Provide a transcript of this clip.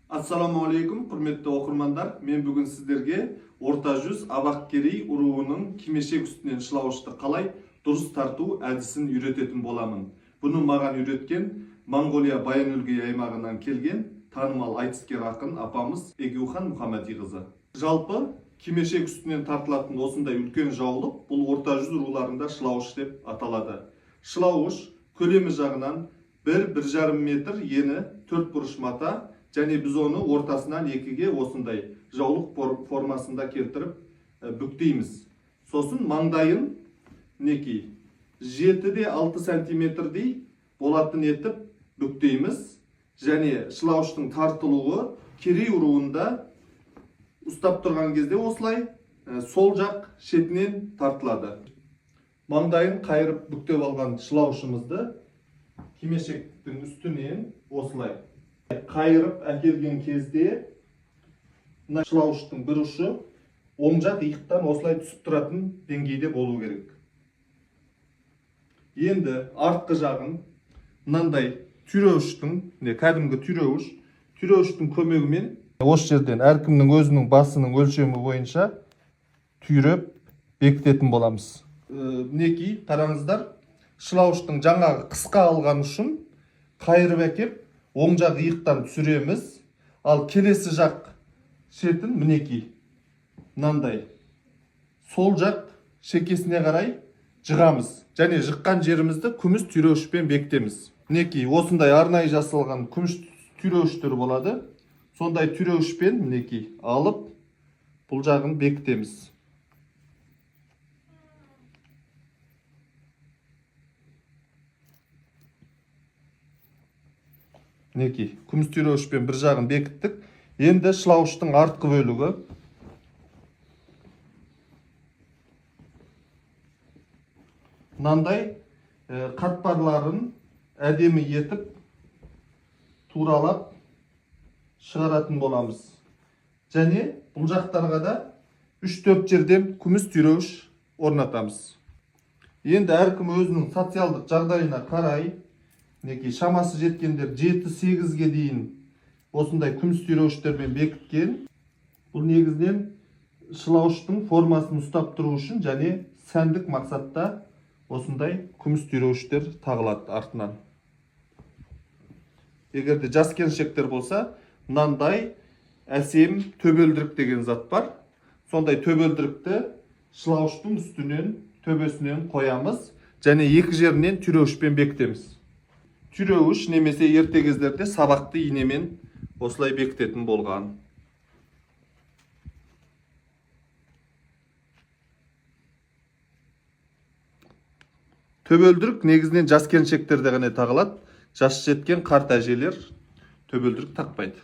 Assalamu alaikum, құрметті оқырмандар. Мен бүгін сіздерге орта жүз абақкерей ұруының кимешек үстінен шылауышты қалай дұрыс тарту әдісін үйрететін боламын. Бұны маған үйреткен Монғолия Баян-өлгей аймағынан келген танымал айтыскер ақын апамыз Егеухан Мұхаммадиқызы. Жалпы кимешек үстінен тартылатын осындай үлкен жаулық бұл орта жүз ұруларында шылауыш деп аталады. Шылауыш көлемі жағынан 1-1,5 метр, ені 4 бұрыш мата, және біз оны ортасынан екіге осындай жаулық формасында келтіріп бүктейміз. Сосын маңдайын 7-6 сантиметрдей болатын етіп бүктейміз. Және шылауыштың тартылуы керей ұруында ұстап тұрған кезде осылай сол жақ шетінен тартылады. Маңдайын қайырып бүктеп алған шылауышымызды кимешектің үстінен осылай қайырып әкелген кезде шылауыштың бір ұшы оң жақ иықтан осылай түсіп тұратын деңгейде болу керек. Енді артқы жағын мынандай түйреуіштің, кәдімгі түйреуіштің көмегімен осы жерден әркімнің өзінің басының өлшемі бойынша түйреп бекітетін боламыз. Мінекей, қараңыздар, шылауыштың жаңағы қысқа алған ұшын қайырып әкеп оң жақ иықтан түсіреміз, ал келесі жақ шетін мінекей мынандай сол жақ шекесіне қарай жығамыз. Және жыққан жерімізді күміс түйреуішпен бекітеміз. Мінекей осындай арнайы жасалған күміс түйреуіштер болады. Сондай түйреуішпен мінекей алып бұл жағын бекітеміз. Мінекей, күміс түйреуішпен бір жағын бекіттік. Енді шылауыштың артқы бөлігі мынандай қатпарларын әдемі етіп туралап шығаратын боламыз. Және бұл жақтарға да 3-4 жерден күміс түйреуіш орнатамыз. Енді әркім өзінің социалдық жағдайына қарай шамасы жеткендер 7-8-ге дейін осындай күміс түйреуіштермен бекіткен. Бұл негізінен шылауыштың формасын ұстап тұру үшін және сәндік мақсатта осындай күміс түйреуіштер тағылады артынан. Егерде жас келіншектер болса, мынандай әсем төбелдірік деген зат бар. Сондай төбелдірікті шылауыштың үстінен, төбесінен қоямыз және екі жерінен түйреуішпен бекітеміз. Түйреуіш немесе ерте кездерде сабақты инемен осылай бекітетін болған. Төбелдірік негізінен жас келіншектерде ғана тағылады. Жас жеткен қарт әжелер төбелдірік тақпайды.